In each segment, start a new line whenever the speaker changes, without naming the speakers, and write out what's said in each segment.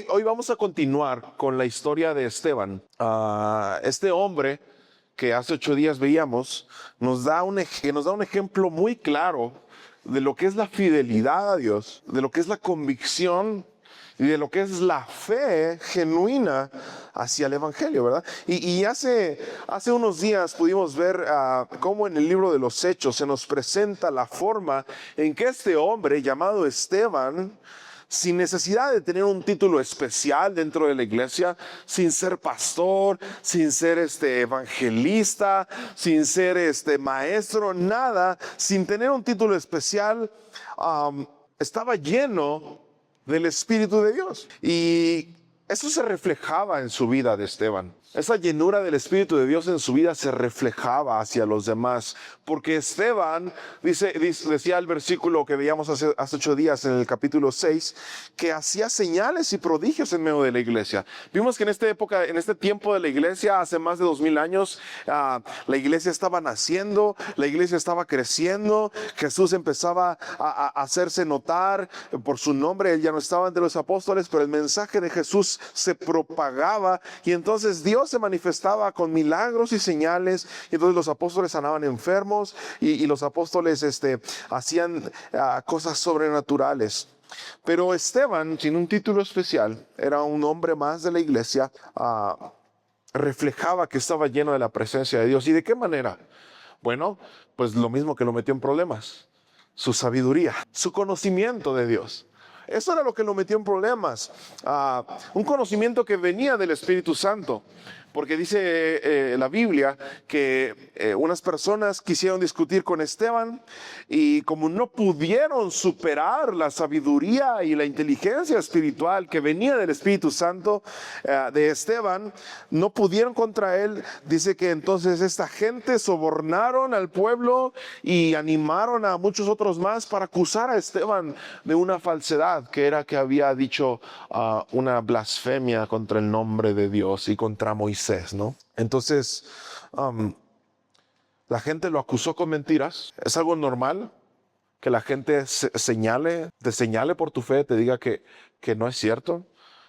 Hoy vamos a continuar con la historia de Esteban. Este hombre que hace 8 días veíamos nos da un ejemplo muy claro de lo que es la fidelidad a Dios, de lo que es la convicción y de lo que es la fe genuina hacia el Evangelio, ¿verdad? Y hace unos días pudimos ver cómo en el libro de los Hechos se nos presenta la forma en que este hombre llamado Esteban, sin necesidad de tener un título especial dentro de la iglesia, sin ser pastor, sin ser evangelista, sin ser maestro, nada, sin tener un título especial, estaba lleno del Espíritu de Dios. Y eso se reflejaba en su vida de Esteban. Esa llenura del Espíritu de Dios en su vida se reflejaba hacia los demás. Porque Esteban, decía el versículo que veíamos hace 8 días en el capítulo 6, que hacía señales y prodigios en medio de la iglesia. Vimos que en este tiempo de la iglesia, hace más de 2000 años, la iglesia estaba naciendo, la iglesia estaba creciendo, Jesús empezaba a hacerse notar por su nombre. Él ya no estaba entre los apóstoles, pero el mensaje de Jesús se propagaba y entonces Dios se manifestaba con milagros y señales, y entonces los apóstoles sanaban enfermos y los apóstoles hacían cosas sobrenaturales. Pero Esteban, sin un título especial, era un hombre más de la iglesia, reflejaba que estaba lleno de la presencia de Dios. ¿Y de qué manera? Bueno, pues lo mismo que lo metió en problemas: su sabiduría, su conocimiento de Dios. Eso era lo que lo metió en problemas. Un conocimiento que venía del Espíritu Santo. Porque dice la Biblia que unas personas quisieron discutir con Esteban y como no pudieron superar la sabiduría y la inteligencia espiritual que venía del Espíritu Santo de Esteban, no pudieron contra él. Dice que entonces esta gente sobornaron al pueblo y animaron a muchos otros más para acusar a Esteban de una falsedad, que era que había dicho una blasfemia contra el nombre de Dios y contra Moisés, ¿no? Entonces, la gente lo acusó con mentiras. Es algo normal que la gente te señale por tu fe, te diga que no es cierto.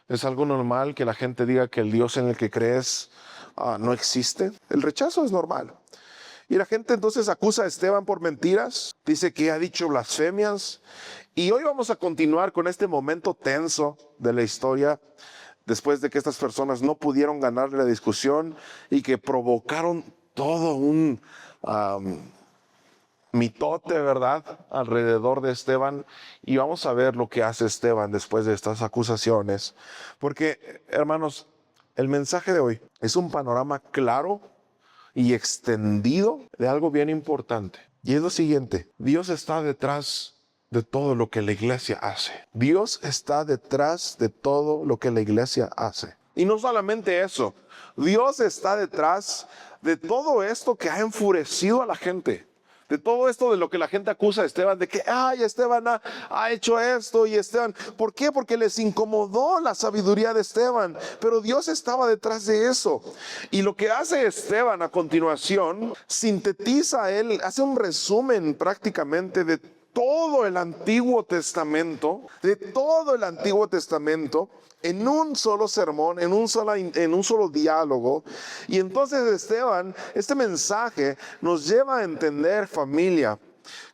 Es algo normal que la gente diga que el Dios en el que crees no existe. El rechazo es normal. Y la gente entonces acusa a Esteban por mentiras, dice que ha dicho blasfemias. Y hoy vamos a continuar con este momento tenso de la historia, después de que estas personas no pudieron ganarle la discusión y que provocaron todo un mitote, ¿verdad?, alrededor de Esteban. Y vamos a ver lo que hace Esteban después de estas acusaciones. Porque, hermanos, el mensaje de hoy es un panorama claro y extendido de algo bien importante. Y es lo siguiente: Dios está detrás de todo lo que la iglesia hace. Dios está detrás de todo lo que la iglesia hace. Y no solamente eso, Dios está detrás de todo esto que ha enfurecido a la gente. De todo esto de lo que la gente acusa a Esteban, de que Esteban ha hecho esto, y Esteban, ¿por qué? Porque les incomodó la sabiduría de Esteban, pero Dios estaba detrás de eso. Y lo que hace Esteban a continuación, sintetiza él, hace un resumen prácticamente de todo el Antiguo Testamento, en un solo sermón, en un solo diálogo. Y entonces Esteban, este mensaje nos lleva a entender, familia,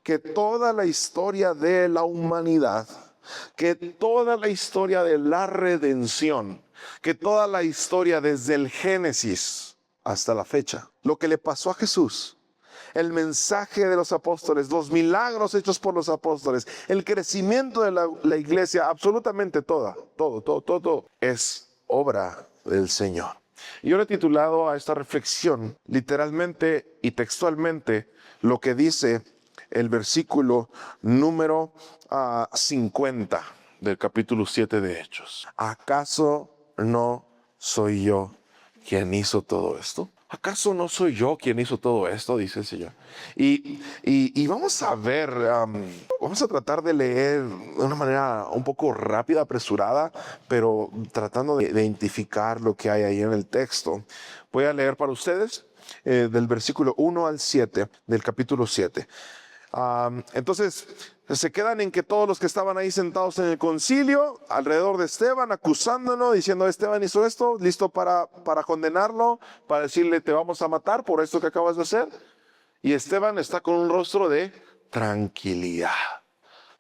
que toda la historia de la humanidad, que toda la historia de la redención, que toda la historia desde el Génesis hasta la fecha, lo que le pasó a Jesús, el mensaje de los apóstoles, los milagros hechos por los apóstoles, el crecimiento de la iglesia, absolutamente todo es obra del Señor. Y yo le he titulado a esta reflexión, literalmente y textualmente, lo que dice el versículo número 50 del capítulo 7 de Hechos. ¿Acaso no soy yo quien hizo todo esto? ¿Acaso no soy yo quien hizo todo esto?, dice el Señor. Y vamos a ver, vamos a tratar de leer de una manera un poco rápida, apresurada, pero tratando de identificar lo que hay ahí en el texto. Voy a leer para ustedes del versículo 1 al 7 del capítulo 7. Entonces se quedan en que todos los que estaban ahí sentados en el concilio, alrededor de Esteban, acusándonos, diciendo: Esteban hizo esto, listo para condenarlo, para decirle: te vamos a matar por esto que acabas de hacer. Y Esteban está con un rostro de tranquilidad,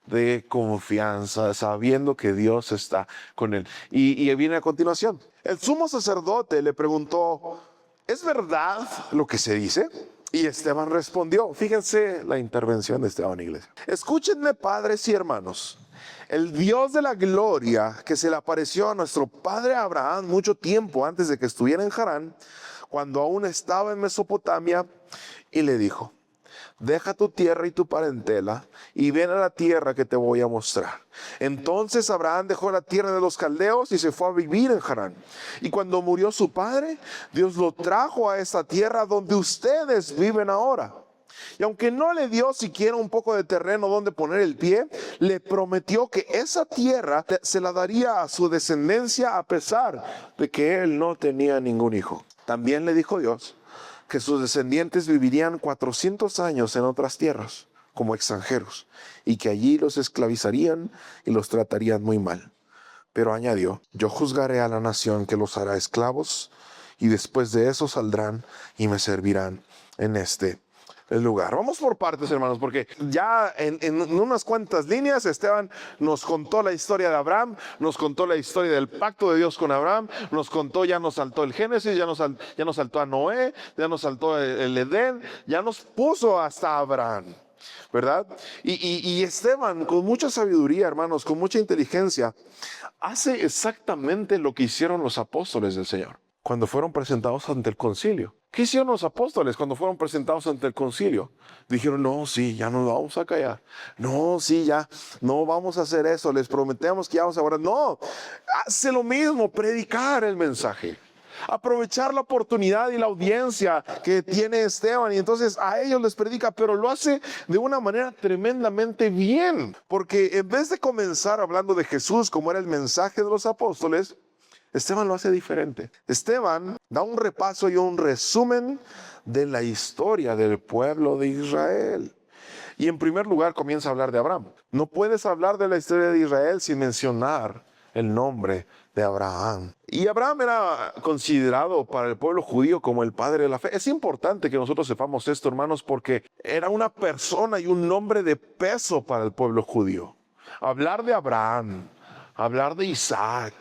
de confianza, sabiendo que Dios está con él. Y viene a continuación. El sumo sacerdote le preguntó: ¿es verdad lo que se dice? Y Esteban respondió. Fíjense la intervención de Esteban, iglesia. Escúchenme, padres y hermanos. El Dios de la gloria, que se le apareció a nuestro padre Abraham mucho tiempo antes de que estuviera en Harán, cuando aún estaba en Mesopotamia, y le dijo: deja tu tierra y tu parentela y ven a la tierra que te voy a mostrar. Entonces Abraham dejó la tierra de los caldeos y se fue a vivir en Harán. Y cuando murió su padre, Dios lo trajo a esta tierra donde ustedes viven ahora. Y aunque no le dio siquiera un poco de terreno donde poner el pie, le prometió que esa tierra se la daría a su descendencia, a pesar de que él no tenía ningún hijo. También le dijo Dios que sus descendientes vivirían 400 años en otras tierras como extranjeros, y que allí los esclavizarían y los tratarían muy mal. Pero añadió: yo juzgaré a la nación que los hará esclavos, y después de eso saldrán y me servirán en este lugar. Vamos por partes, hermanos, porque ya en unas cuantas líneas Esteban nos contó la historia de Abraham, nos contó la historia del pacto de Dios con Abraham, nos contó, ya nos saltó el Génesis, ya nos saltó a Noé, ya nos saltó el Edén, ya nos puso hasta Abraham, ¿verdad? Y Esteban, con mucha sabiduría, hermanos, con mucha inteligencia, hace exactamente lo que hicieron los apóstoles del Señor cuando fueron presentados ante el concilio. ¿Qué hicieron los apóstoles cuando fueron presentados ante el concilio? Dijeron: no, sí, ya nos vamos a callar. No, sí, ya, no vamos a hacer eso. Les prometemos que ya vamos a orar. No, hace lo mismo, predicar el mensaje. Aprovechar la oportunidad y la audiencia que tiene Esteban, y entonces a ellos les predica, pero lo hace de una manera tremendamente bien. Porque en vez de comenzar hablando de Jesús como era el mensaje de los apóstoles, Esteban lo hace diferente. Esteban da un repaso y un resumen de la historia del pueblo de Israel. Y en primer lugar comienza a hablar de Abraham. No puedes hablar de la historia de Israel sin mencionar el nombre de Abraham. Y Abraham era considerado para el pueblo judío como el padre de la fe. Es importante que nosotros sepamos esto, hermanos, porque era una persona y un nombre de peso para el pueblo judío. Hablar de Abraham, hablar de Isaac,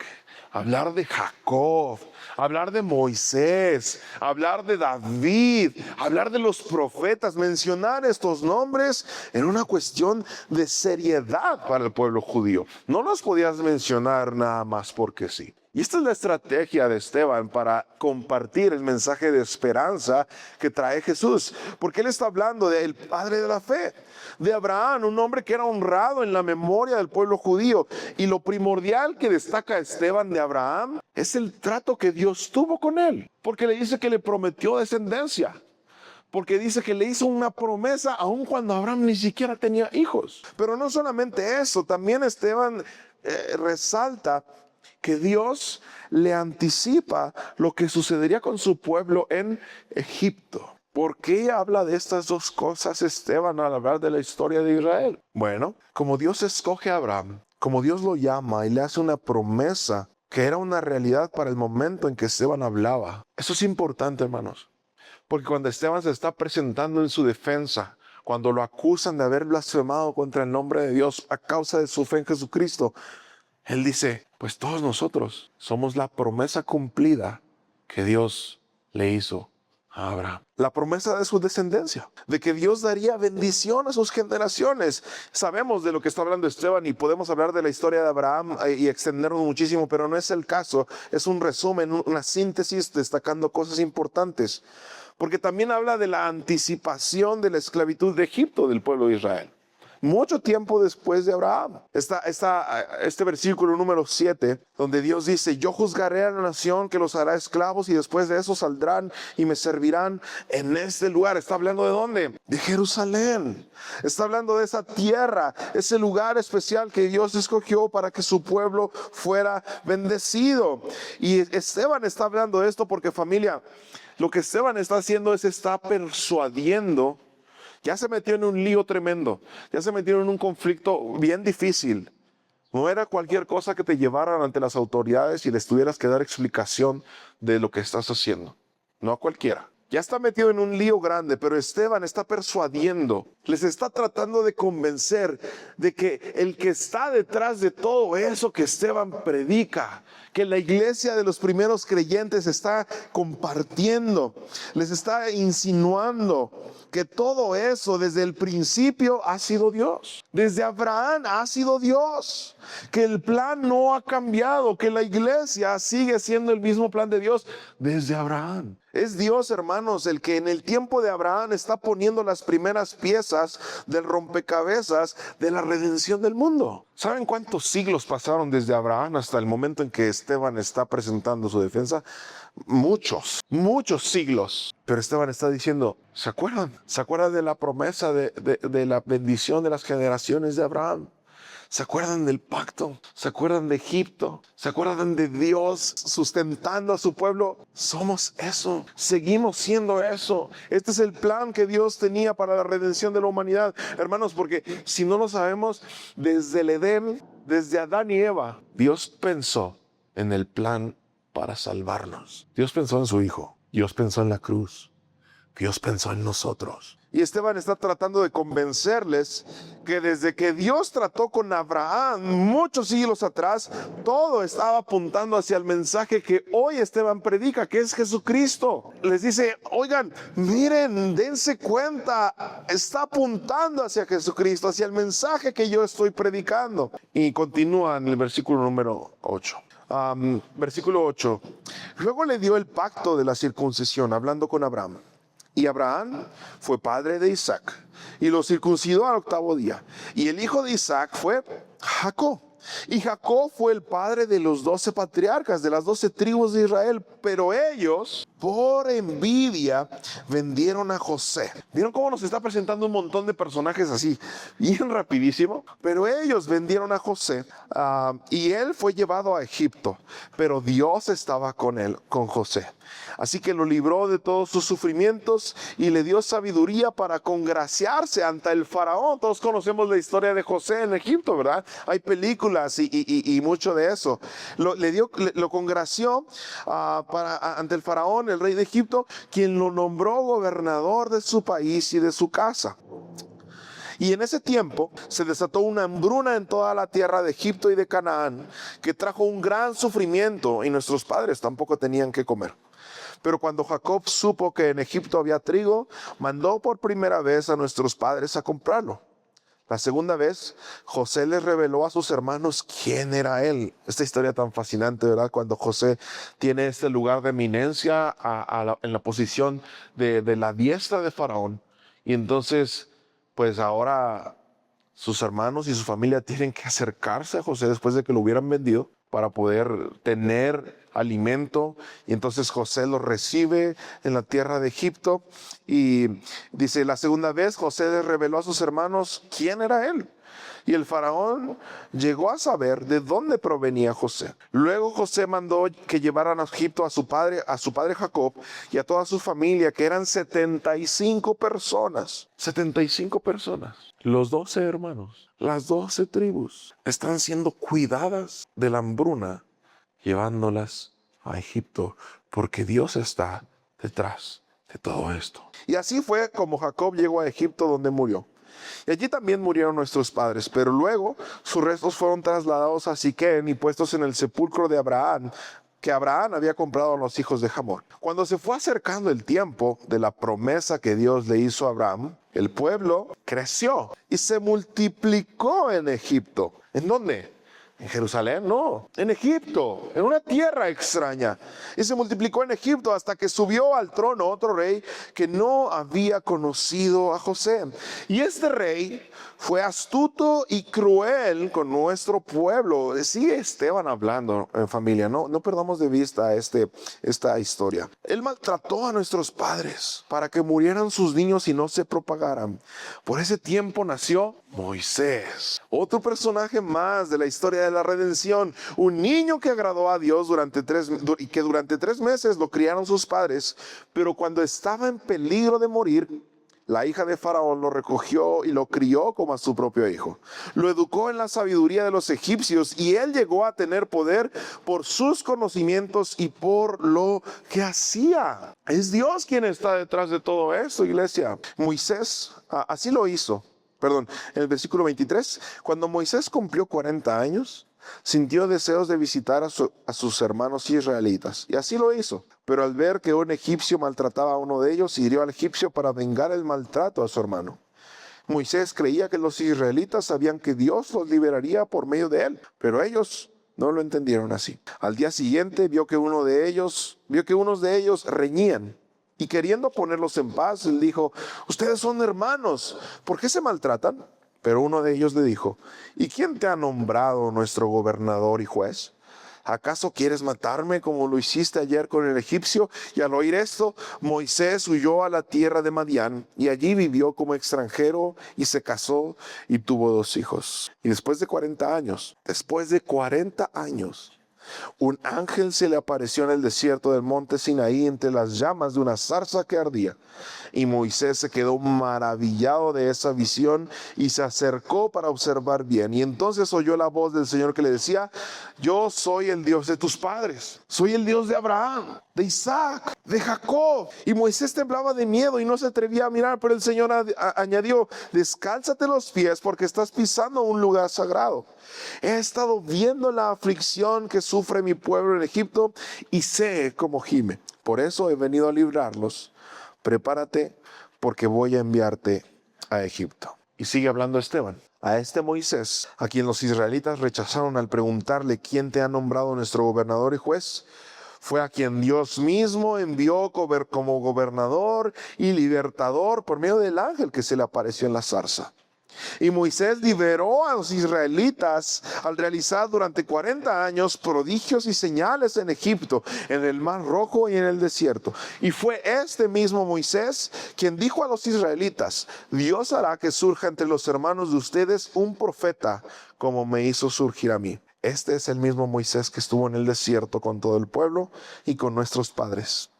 hablar de Jacob, hablar de Moisés, hablar de David, hablar de los profetas, mencionar estos nombres era una cuestión de seriedad para el pueblo judío. No los podías mencionar nada más porque sí. Y esta es la estrategia de Esteban para compartir el mensaje de esperanza que trae Jesús. Porque él está hablando del padre de la fe, de Abraham, un hombre que era honrado en la memoria del pueblo judío. Y lo primordial que destaca Esteban de Abraham es el trato que Dios tuvo con él. Porque le dice que le prometió descendencia. Porque dice que le hizo una promesa aun cuando Abraham ni siquiera tenía hijos. Pero no solamente eso, también Esteban resalta que Dios le anticipa lo que sucedería con su pueblo en Egipto. ¿Por qué habla de estas dos cosas Esteban al hablar de la historia de Israel? Bueno, como Dios escoge a Abraham, como Dios lo llama y le hace una promesa que era una realidad para el momento en que Esteban hablaba. Eso es importante, hermanos, porque cuando Esteban se está presentando en su defensa, cuando lo acusan de haber blasfemado contra el nombre de Dios a causa de su fe en Jesucristo, él dice: pues todos nosotros somos la promesa cumplida que Dios le hizo a Abraham. La promesa de su descendencia, de que Dios daría bendición a sus generaciones. Sabemos de lo que está hablando Esteban y podemos hablar de la historia de Abraham y extendernos muchísimo, pero no es el caso. Es un resumen, una síntesis destacando cosas importantes. Porque también habla de la anticipación de la esclavitud de Egipto del pueblo de Israel. Mucho tiempo después de Abraham. Está este versículo número 7, donde Dios dice: yo juzgaré a la nación que los hará esclavos, y después de eso saldrán y me servirán en este lugar. Está hablando ¿de dónde? De Jerusalén. Está hablando de esa tierra, ese lugar especial que Dios escogió para que su pueblo fuera bendecido. Y Esteban está hablando de esto porque, familia, lo que Esteban está haciendo es está persuadiendo Ya se metió en un lío tremendo, ya se metió en un conflicto bien difícil. No era cualquier cosa que te llevaran ante las autoridades y les tuvieras que dar explicación de lo que estás haciendo. No a cualquiera. Ya está metido en un lío grande, pero Esteban está persuadiendo, les está tratando de convencer de que el que está detrás de todo eso que Esteban predica, que la iglesia de los primeros creyentes está compartiendo, les está insinuando que todo eso desde el principio ha sido Dios. Desde Abraham ha sido Dios. Que el plan no ha cambiado, que la iglesia sigue siendo el mismo plan de Dios desde Abraham. Es Dios, hermanos, el que en el tiempo de Abraham está poniendo las primeras piezas del rompecabezas de la redención del mundo. ¿Saben cuántos siglos pasaron desde Abraham hasta el momento en que Esteban está presentando su defensa? Muchos siglos. Pero Esteban está diciendo, ¿se acuerdan? ¿Se acuerdan de la promesa de la bendición de las generaciones de Abraham? ¿Se acuerdan del pacto? ¿Se acuerdan de Egipto? ¿Se acuerdan de Dios sustentando a su pueblo? Somos eso. Seguimos siendo eso. Este es el plan que Dios tenía para la redención de la humanidad. Hermanos, porque si no lo sabemos, desde el Edén, desde Adán y Eva, Dios pensó en el plan para salvarnos. Dios pensó en su Hijo. Dios pensó en la cruz. Dios pensó en nosotros. Y Esteban está tratando de convencerles que desde que Dios trató con Abraham muchos siglos atrás, todo estaba apuntando hacia el mensaje que hoy Esteban predica, que es Jesucristo. Les dice, oigan, miren, dense cuenta, está apuntando hacia Jesucristo, hacia el mensaje que yo estoy predicando. Y continúa en el versículo número 8. Versículo 8. Luego le dio el pacto de la circuncisión, hablando con Abraham. Y Abraham fue padre de Isaac, y lo circuncidó al 8º día. Y el hijo de Isaac fue Jacob. Y Jacob fue el padre de los 12 patriarcas, de las 12 tribus de Israel. Pero ellos, por envidia, vendieron a José. ¿Vieron cómo nos está presentando un montón de personajes así, bien rapidísimo? Pero ellos vendieron a José, y él fue llevado a Egipto. Pero Dios estaba con él, con José. Así que lo libró de todos sus sufrimientos y le dio sabiduría para congraciarse ante el faraón. Todos conocemos la historia de José en Egipto, ¿verdad? Hay películas y mucho de eso. Lo congració ante el faraón, el rey de Egipto, quien lo nombró gobernador de su país y de su casa. Y en ese tiempo se desató una hambruna en toda la tierra de Egipto y de Canaán, que trajo un gran sufrimiento, y nuestros padres tampoco tenían que comer. Pero cuando Jacob supo que en Egipto había trigo, mandó por primera vez a nuestros padres a comprarlo. La segunda vez, José les reveló a sus hermanos quién era él. Esta historia tan fascinante, ¿verdad? Cuando José tiene este lugar de eminencia en la posición de la diestra de Faraón. Y entonces, pues ahora sus hermanos y su familia tienen que acercarse a José después de que lo hubieran vendido para poder tener alimento. Y entonces José lo recibe en la tierra de Egipto. Y dice, la segunda vez José les reveló a sus hermanos quién era él. Y el faraón llegó a saber de dónde provenía José. Luego José mandó que llevaran a Egipto a su padre Jacob y a toda su familia, que eran 75 personas. 75 personas. Los 12 hermanos, las 12 tribus, están siendo cuidadas de la hambruna, llevándolas a Egipto, porque Dios está detrás de todo esto. Y así fue como Jacob llegó a Egipto, donde murió. Y allí también murieron nuestros padres, pero luego sus restos fueron trasladados a Siquén y puestos en el sepulcro de Abraham, que Abraham había comprado a los hijos de Hamor. Cuando se fue acercando el tiempo de la promesa que Dios le hizo a Abraham, el pueblo creció y se multiplicó en Egipto. ¿En dónde? ¿En Jerusalén? No, en Egipto, en una tierra extraña. Y se multiplicó en Egipto hasta que subió al trono otro rey que no había conocido a José. Y este rey fue astuto y cruel con nuestro pueblo. Sigue Esteban hablando, familia, no perdamos de vista esta historia. Él maltrató a nuestros padres para que murieran sus niños y no se propagaran. Por ese tiempo nació Moisés, otro personaje más de la historia de la redención, un niño que agradó a Dios durante 3 meses lo criaron sus padres, pero cuando estaba en peligro de morir, La hija de Faraón lo recogió y lo crió como a su propio hijo. Lo educó en la sabiduría de los egipcios y él llegó a tener poder por sus conocimientos y por lo que hacía. Es Dios quien está detrás de todo esto, iglesia. Moisés así lo hizo. Perdón, en el versículo 23, cuando Moisés cumplió 40 años, sintió deseos de visitar a sus hermanos israelitas, y así lo hizo. Pero al ver que un egipcio maltrataba a uno de ellos, hirió al egipcio para vengar el maltrato a su hermano. Moisés creía que los israelitas sabían que Dios los liberaría por medio de él, pero ellos no lo entendieron así. Al día siguiente vio que unos de ellos reñían. Y queriendo ponerlos en paz, él dijo: ustedes son hermanos, ¿por qué se maltratan? Pero uno de ellos le dijo: ¿y quién te ha nombrado nuestro gobernador y juez? ¿Acaso quieres matarme como lo hiciste ayer con el egipcio? Y al oír esto, Moisés huyó a la tierra de Madián y allí vivió como extranjero y se casó y tuvo 2 hijos. Y después de 40 años, un ángel se le apareció en el desierto del monte Sinaí entre las llamas de una zarza que ardía. Y Moisés se quedó maravillado de esa visión y se acercó para observar bien. Y entonces oyó la voz del Señor que le decía: yo soy el Dios de tus padres. Soy el Dios de Abraham, de Isaac, de Jacob. Y Moisés temblaba de miedo y no se atrevía a mirar, pero el Señor añadió: descálzate los pies porque estás pisando un lugar sagrado. He estado viendo la aflicción que sufre mi pueblo en Egipto y sé cómo gime. Por eso he venido a librarlos. Prepárate porque voy a enviarte a Egipto. Y sigue hablando Esteban. A este Moisés, a quien los israelitas rechazaron al preguntarle: ¿quién te ha nombrado nuestro gobernador y juez? Fue a quien Dios mismo envió como gobernador y libertador por medio del ángel que se le apareció en la zarza. Y Moisés liberó a los israelitas al realizar durante 40 años prodigios y señales en Egipto, en el Mar Rojo y en el desierto. Y fue este mismo Moisés quien dijo a los israelitas: Dios hará que surja entre los hermanos de ustedes un profeta como me hizo surgir a mí. Este es el mismo Moisés que estuvo en el desierto con todo el pueblo y con nuestros padres,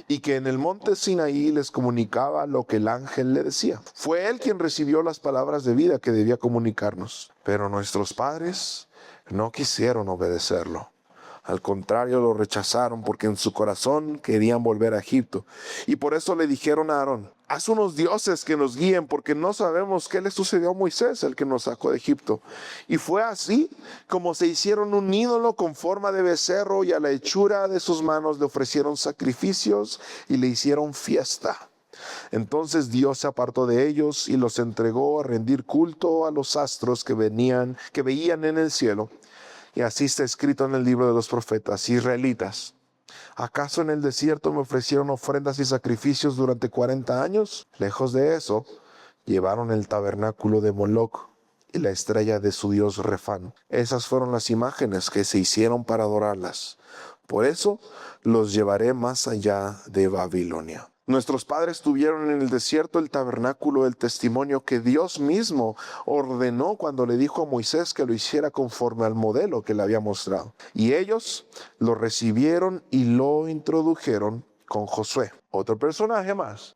y que en el monte Sinaí les comunicaba lo que el ángel le decía. Fue él quien recibió las palabras de vida que debía comunicarnos. Pero nuestros padres no quisieron obedecerlo. Al contrario, lo rechazaron porque en su corazón querían volver a Egipto. Y por eso le dijeron a Aarón: haz unos dioses que nos guíen, porque no sabemos qué le sucedió a Moisés, el que nos sacó de Egipto. Y fue así como se hicieron un ídolo con forma de becerro, y a la hechura de sus manos le ofrecieron sacrificios y le hicieron fiesta. Entonces Dios se apartó de ellos y los entregó a rendir culto a los astros que veían en el cielo. Y así está escrito en el libro de los profetas: israelitas, ¿acaso en el desierto me ofrecieron ofrendas y sacrificios durante 40 años? Lejos de eso, llevaron el tabernáculo de Moloc y la estrella de su dios Refán. Esas fueron las imágenes que se hicieron para adorarlas. Por eso los llevaré más allá de Babilonia. Nuestros padres tuvieron en el desierto el tabernáculo del testimonio que Dios mismo ordenó cuando le dijo a Moisés que lo hiciera conforme al modelo que le había mostrado. Y ellos lo recibieron y lo introdujeron con Josué. Otro personaje más.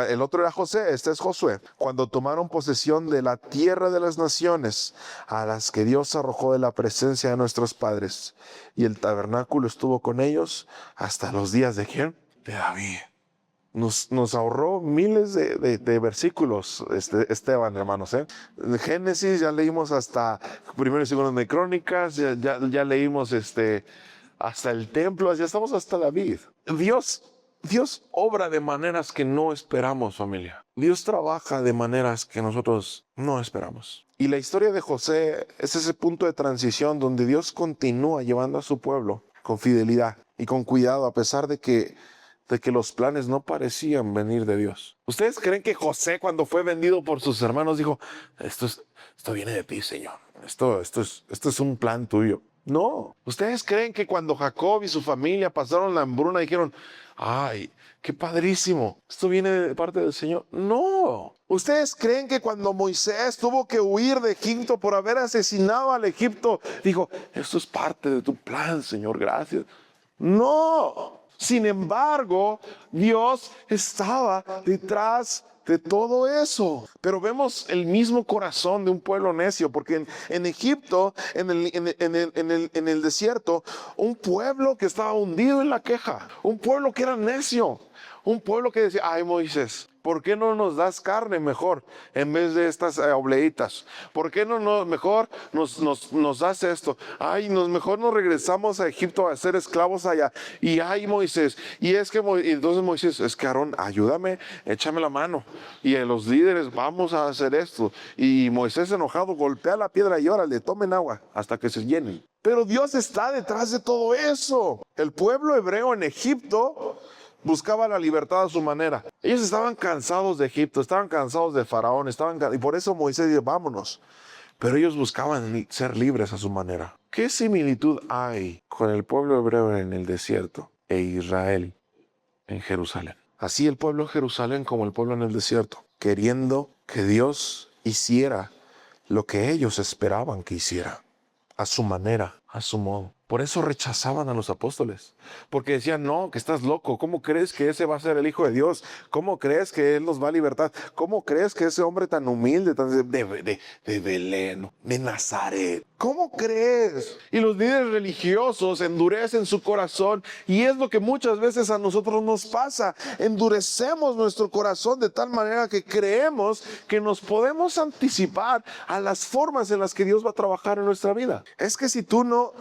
El otro era José, este es Josué. Cuando tomaron posesión de la tierra de las naciones a las que Dios arrojó de la presencia de nuestros padres. Y el tabernáculo estuvo con ellos hasta los días ¿de quién? De David. Nos ahorró miles de versículos, Esteban, hermanos. En Génesis ya leímos hasta primero y segundo de Crónicas, ya leímos hasta el templo, ya estamos hasta David. Dios obra de maneras que no esperamos, familia. Dios trabaja de maneras que nosotros no esperamos. Y la historia de José es ese punto de transición donde Dios continúa llevando a su pueblo con fidelidad y con cuidado, a pesar de que los planes no parecían venir de Dios. ¿Ustedes creen que José, cuando fue vendido por sus hermanos, dijo: esto viene de ti, Señor, esto es un plan tuyo? No. ¿Ustedes creen que cuando Jacob y su familia pasaron la hambruna dijeron: ay, qué padrísimo, esto viene de parte del Señor? No. ¿Ustedes creen que cuando Moisés tuvo que huir de Egipto por haber asesinado al Egipto, dijo: esto es parte de tu plan, Señor, gracias? No. Sin embargo, Dios estaba detrás de todo eso. Pero vemos el mismo corazón de un pueblo necio, porque en Egipto, en el desierto, un pueblo que estaba hundido en la queja, un pueblo que era necio, un pueblo que decía, ay Moisés, ¿por qué no nos das carne mejor en vez de estas obleitas? ¿Por qué mejor nos das esto? Ay, mejor nos regresamos a Egipto a ser esclavos allá. Y ay Moisés, y entonces Moisés, es que Aarón, ayúdame, échame la mano. Y a los líderes, vamos a hacer esto. Y Moisés enojado golpea la piedra y órale, tomen agua hasta que se llenen. Pero Dios está detrás de todo eso. El pueblo hebreo en Egipto buscaba la libertad a su manera. Ellos estaban cansados de Egipto, estaban cansados de Faraón, y por eso Moisés dijo, vámonos. Pero ellos buscaban ser libres a su manera. ¿Qué similitud hay con el pueblo hebreo en el desierto e Israel en Jerusalén? Así el pueblo en Jerusalén como el pueblo en el desierto, queriendo que Dios hiciera lo que ellos esperaban que hiciera, a su manera, a su modo. Por eso rechazaban a los apóstoles, porque decían, no, que estás loco, ¿cómo crees que ese va a ser el Hijo de Dios? ¿Cómo crees que Él nos va a libertar? ¿Cómo crees que ese hombre tan humilde, de Belén, de Nazaret, cómo crees? Y los líderes religiosos endurecen su corazón, y es lo que muchas veces a nosotros nos pasa, endurecemos nuestro corazón de tal manera que creemos que nos podemos anticipar a las formas en las que Dios va a trabajar en nuestra vida. Es que si tú no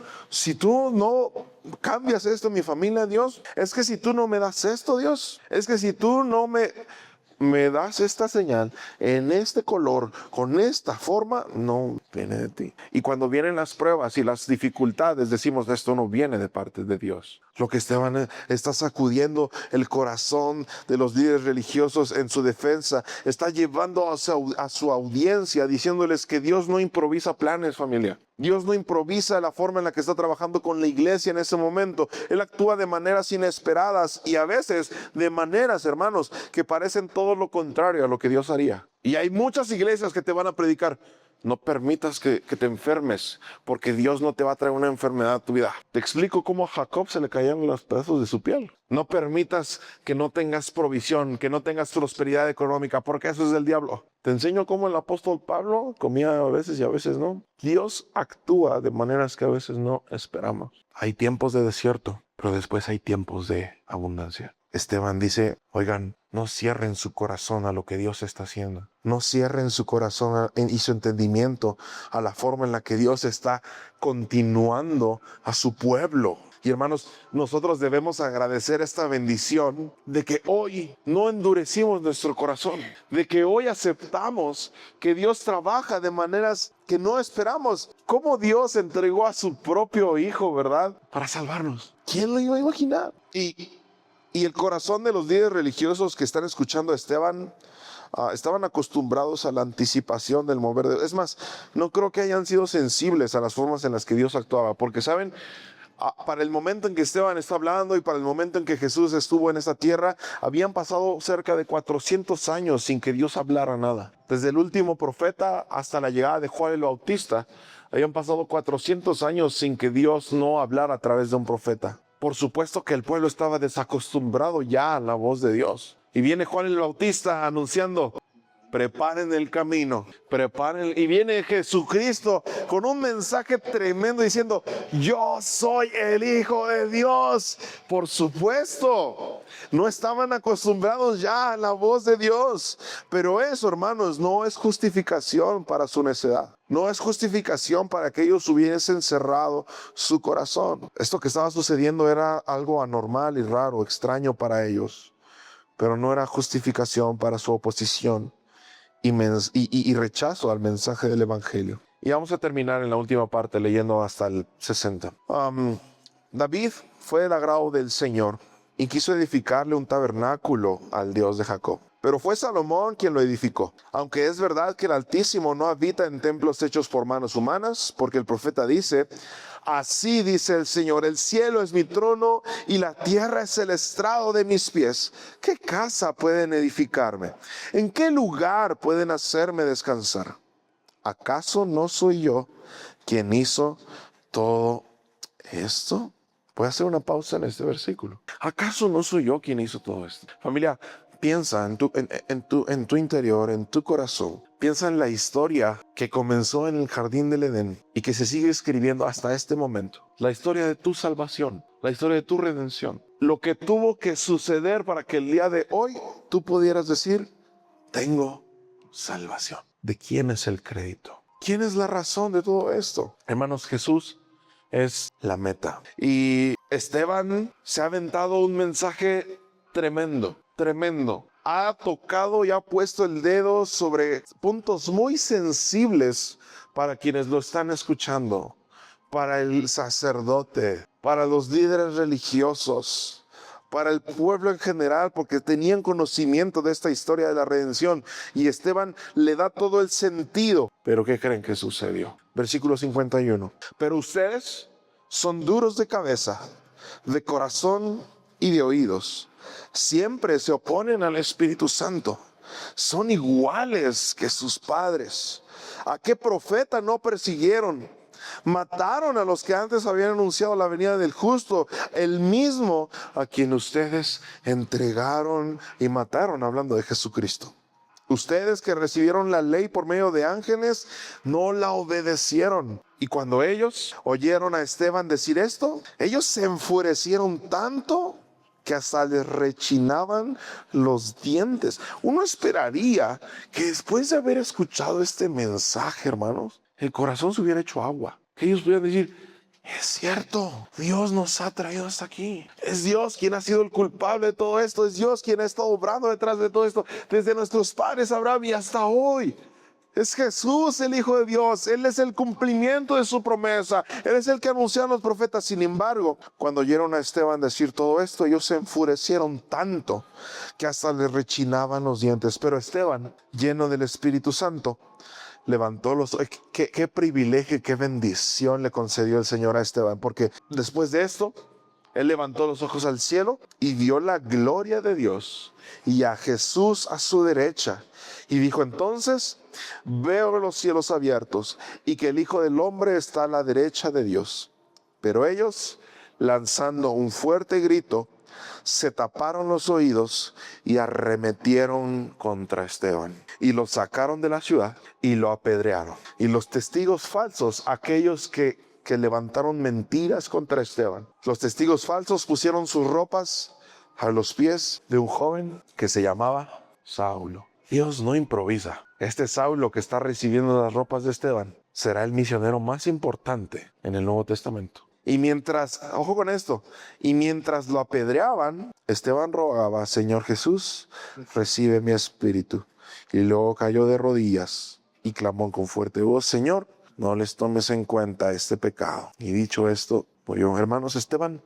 cambias esto en mi familia, Dios, es que si tú no me das esto, Dios, es que si tú no me das esta señal en este color, con esta forma, no viene de ti. Y cuando vienen las pruebas y las dificultades, decimos, esto no viene de parte de Dios. Lo que Esteban está sacudiendo el corazón de los líderes religiosos en su defensa, está llevando a su audiencia, diciéndoles que Dios no improvisa planes, familia. Dios no improvisa la forma en la que está trabajando con la iglesia en ese momento. Él actúa de maneras inesperadas y a veces de maneras, hermanos, que parecen todo lo contrario a lo que Dios haría. Y hay muchas iglesias que te van a predicar, no permitas que te enfermes, porque Dios no te va a traer una enfermedad a tu vida. Te explico cómo a Jacob se le caían los pedazos de su piel. No permitas que no tengas provisión, que no tengas prosperidad económica, porque eso es del diablo. Te enseño cómo el apóstol Pablo comía a veces y a veces no. Dios actúa de maneras que a veces no esperamos. Hay tiempos de desierto, pero después hay tiempos de abundancia. Esteban dice, oigan, no cierren su corazón a lo que Dios está haciendo. No cierren su corazón y su entendimiento a la forma en la que Dios está continuando a su pueblo. Y hermanos, nosotros debemos agradecer esta bendición de que hoy no endurecimos nuestro corazón, de que hoy aceptamos que Dios trabaja de maneras que no esperamos. Cómo Dios entregó a su propio Hijo, ¿verdad? Para salvarnos. ¿Quién lo iba a imaginar? Y el corazón de los líderes religiosos que están escuchando a Esteban, estaban acostumbrados a la anticipación del mover de... Es más, no creo que hayan sido sensibles a las formas en las que Dios actuaba, porque saben, para el momento en que Esteban está hablando y para el momento en que Jesús estuvo en esta tierra, habían pasado cerca de 400 años sin que Dios hablara nada. Desde el último profeta hasta la llegada de Juan el Bautista, habían pasado 400 años sin que Dios no hablara a través de un profeta. Por supuesto que el pueblo estaba desacostumbrado ya a la voz de Dios. Y viene Juan el Bautista anunciando, preparen el camino, y viene Jesucristo con un mensaje tremendo diciendo, yo soy el Hijo de Dios. Por supuesto, no estaban acostumbrados ya a la voz de Dios, pero eso, hermanos, no es justificación para su necedad. No es justificación para que ellos hubiesen cerrado su corazón. Esto que estaba sucediendo era algo anormal y raro, extraño para ellos, pero no era justificación para su oposición y rechazo al mensaje del Evangelio. Y vamos a terminar en la última parte leyendo hasta el 60. David fue del agrado del Señor y quiso edificarle un tabernáculo al Dios de Jacob. Pero fue Salomón quien lo edificó. Aunque es verdad que el Altísimo no habita en templos hechos por manos humanas, porque el profeta dice, así dice el Señor, el cielo es mi trono y la tierra es el estrado de mis pies. ¿Qué casa pueden edificarme? ¿En qué lugar pueden hacerme descansar? ¿Acaso no soy yo quien hizo todo esto? Voy a hacer una pausa en este versículo. ¿Acaso no soy yo quien hizo todo esto? Familia, piensa en tu interior, en tu corazón. Piensa en la historia que comenzó en el jardín del Edén y que se sigue escribiendo hasta este momento. La historia de tu salvación, la historia de tu redención. Lo que tuvo que suceder para que el día de hoy tú pudieras decir, tengo salvación. ¿De quién es el crédito? ¿Quién es la razón de todo esto? Hermanos, Jesús es la meta. Y Esteban se ha aventado un mensaje tremendo, tremendo. Ha tocado y ha puesto el dedo sobre puntos muy sensibles para quienes lo están escuchando, para el sacerdote, para los líderes religiosos, para el pueblo en general, porque tenían conocimiento de esta historia de la redención. Y Esteban le da todo el sentido. ¿Pero qué creen que sucedió? Versículo 51. Pero ustedes son duros de cabeza, de corazón y de oídos. Siempre se oponen al Espíritu Santo. Son iguales que sus padres. ¿A qué profeta no persiguieron? Mataron a los que antes habían anunciado la venida del justo, el mismo a quien ustedes entregaron y mataron, hablando de Jesucristo. Ustedes que recibieron la ley por medio de ángeles, no la obedecieron. Y cuando ellos oyeron a Esteban decir esto, ellos se enfurecieron tanto que hasta les rechinaban los dientes. Uno esperaría que después de haber escuchado este mensaje, hermanos, el corazón se hubiera hecho agua. Que ellos pudieran decir, es cierto, Dios nos ha traído hasta aquí. Es Dios quien ha sido el culpable de todo esto. Es Dios quien ha estado obrando detrás de todo esto desde nuestros padres Abraham y hasta hoy. Es Jesús el Hijo de Dios. Él es el cumplimiento de su promesa. Él es el que anunciaron los profetas. Sin embargo, cuando oyeron a Esteban decir todo esto, ellos se enfurecieron tanto que hasta le rechinaban los dientes. Pero Esteban, lleno del Espíritu Santo, levantó los ojos. Qué privilegio, qué bendición le concedió el Señor a Esteban. Porque después de esto, él levantó los ojos al cielo y vio la gloria de Dios y a Jesús a su derecha. Y dijo entonces, veo los cielos abiertos y que el Hijo del Hombre está a la derecha de Dios. Pero ellos, lanzando un fuerte grito, se taparon los oídos y arremetieron contra Esteban. Y lo sacaron de la ciudad y lo apedrearon. Y los testigos falsos, aquellos que levantaron mentiras contra Esteban, los testigos falsos pusieron sus ropas a los pies de un joven que se llamaba Saulo. Dios no improvisa. Este Saulo que está recibiendo las ropas de Esteban será el misionero más importante en el Nuevo Testamento. Y mientras, ojo con esto, y mientras lo apedreaban, Esteban rogaba, Señor Jesús, recibe mi espíritu. Y luego cayó de rodillas y clamó con fuerte voz, Señor, no les tomes en cuenta este pecado. Y dicho esto, pues yo, hermanos, Esteban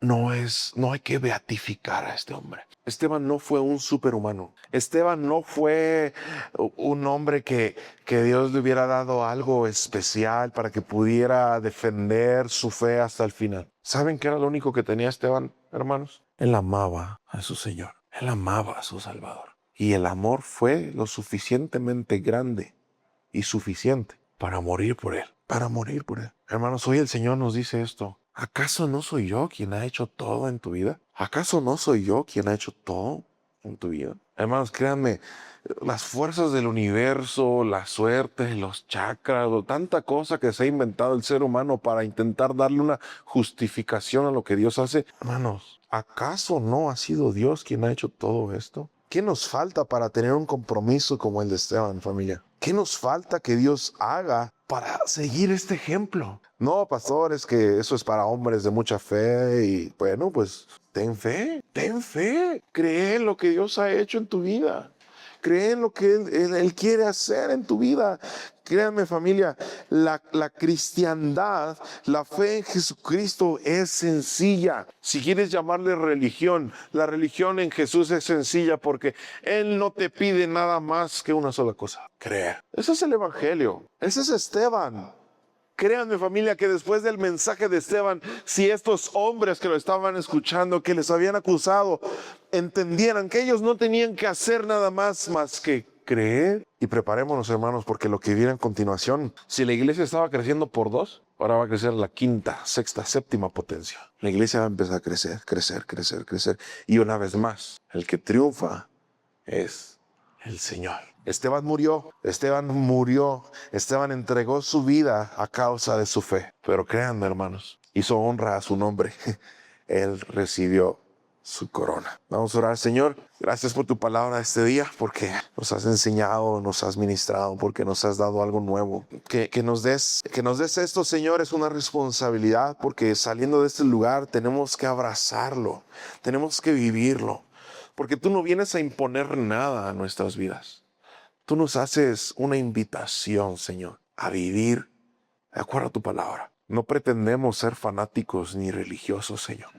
no hay que beatificar a este hombre. Esteban no fue un superhumano. Esteban no fue un hombre que Dios le hubiera dado algo especial para que pudiera defender su fe hasta el final. ¿Saben qué era lo único que tenía Esteban, hermanos? Él amaba a su Señor. Él amaba a su Salvador. Y el amor fue lo suficientemente grande y suficiente para morir por él. Para morir por él. Hermanos, hoy el Señor nos dice esto. ¿Acaso no soy yo quien ha hecho todo en tu vida? ¿Acaso no soy yo quien ha hecho todo en tu vida? Hermanos, créanme, las fuerzas del universo, la suerte, los chakras, tanta cosa que se ha inventado el ser humano para intentar darle una justificación a lo que Dios hace. Hermanos, ¿acaso no ha sido Dios quien ha hecho todo esto? ¿Qué nos falta para tener un compromiso como el de Esteban, familia? ¿Qué nos falta que Dios haga para seguir este ejemplo? No, pastor, es que eso es para hombres de mucha fe y bueno, pues ten fe, cree en lo que Dios ha hecho en tu vida. Cree en lo que Él quiere hacer en tu vida. Créanme, familia, la cristiandad, la fe en Jesucristo es sencilla. Si quieres llamarle religión, la religión en Jesús es sencilla porque Él no te pide nada más que una sola cosa: creer. Ese es el Evangelio. Ese es Esteban. Créanme, familia, que después del mensaje de Esteban, si estos hombres que lo estaban escuchando, que les habían acusado, entendieran que ellos no tenían que hacer nada más que creer. Y preparémonos, hermanos, porque lo que viene a continuación, si la iglesia estaba creciendo por 2, ahora va a crecer la 5ª, 6ª, 7ª potencia. La iglesia va a empezar a crecer. Y una vez más, el que triunfa es el Señor. Esteban murió, Esteban entregó su vida a causa de su fe. Pero créanme, hermanos, hizo honra a su nombre. Él recibió su corona. Vamos a orar. Señor, gracias por tu palabra este día, porque nos has enseñado, nos has ministrado, porque nos has dado algo nuevo. Que nos des esto, Señor, es una responsabilidad, porque saliendo de este lugar tenemos que abrazarlo, tenemos que vivirlo, porque tú no vienes a imponer nada a nuestras vidas. Tú nos haces una invitación, Señor, a vivir de acuerdo a tu palabra. No pretendemos ser fanáticos ni religiosos, Señor.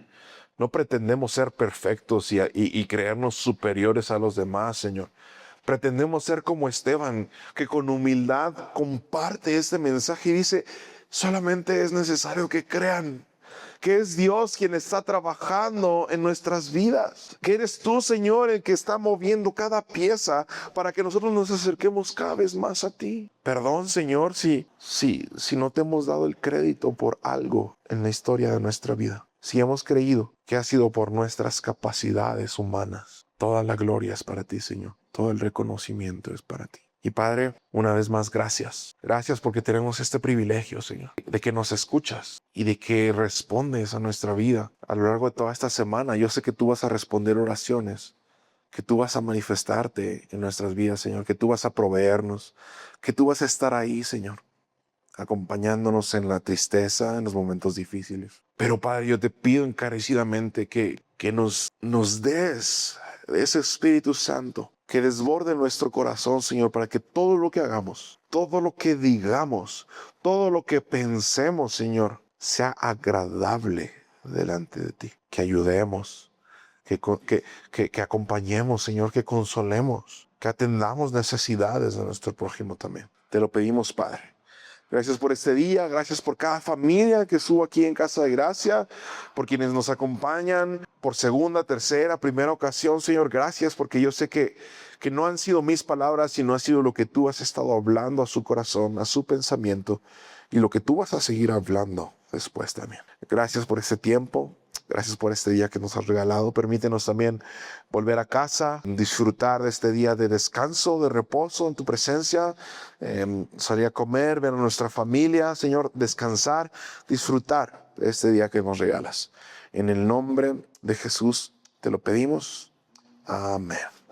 No pretendemos ser perfectos y creernos superiores a los demás, Señor. Pretendemos ser como Esteban, que con humildad comparte este mensaje y dice, solamente es necesario que crean que es Dios quien está trabajando en nuestras vidas, que eres tú, Señor, el que está moviendo cada pieza para que nosotros nos acerquemos cada vez más a ti. Perdón, Señor, si no te hemos dado el crédito por algo en la historia de nuestra vida. Si hemos creído que ha sido por nuestras capacidades humanas, toda la gloria es para ti, Señor. Todo el reconocimiento es para ti. Y Padre, una vez más, gracias. Gracias porque tenemos este privilegio, Señor, de que nos escuchas y de que respondes a nuestra vida a lo largo de toda esta semana. Yo sé que tú vas a responder oraciones, que tú vas a manifestarte en nuestras vidas, Señor, que tú vas a proveernos, que tú vas a estar ahí, Señor, acompañándonos en la tristeza, en los momentos difíciles. Pero Padre, yo te pido encarecidamente que nos des ese Espíritu Santo que desborde nuestro corazón, Señor, para que todo lo que hagamos, todo lo que digamos, todo lo que pensemos, Señor, sea agradable delante de ti. Que ayudemos, que acompañemos, Señor, que consolemos, que atendamos necesidades de nuestro prójimo también. Te lo pedimos, Padre. Gracias por este día, gracias por cada familia que estuvo aquí en Casa de Gracia, por quienes nos acompañan por segunda, tercera, primera ocasión, Señor. Gracias porque yo sé que no han sido mis palabras, sino ha sido lo que tú has estado hablando a su corazón, a su pensamiento, y lo que tú vas a seguir hablando después también. Gracias por este tiempo. Gracias por este día que nos has regalado. Permítenos también volver a casa, disfrutar de este día de descanso, de reposo en tu presencia, salir a comer, ver a nuestra familia, Señor, descansar, disfrutar de este día que nos regalas. En el nombre de Jesús te lo pedimos. Amén.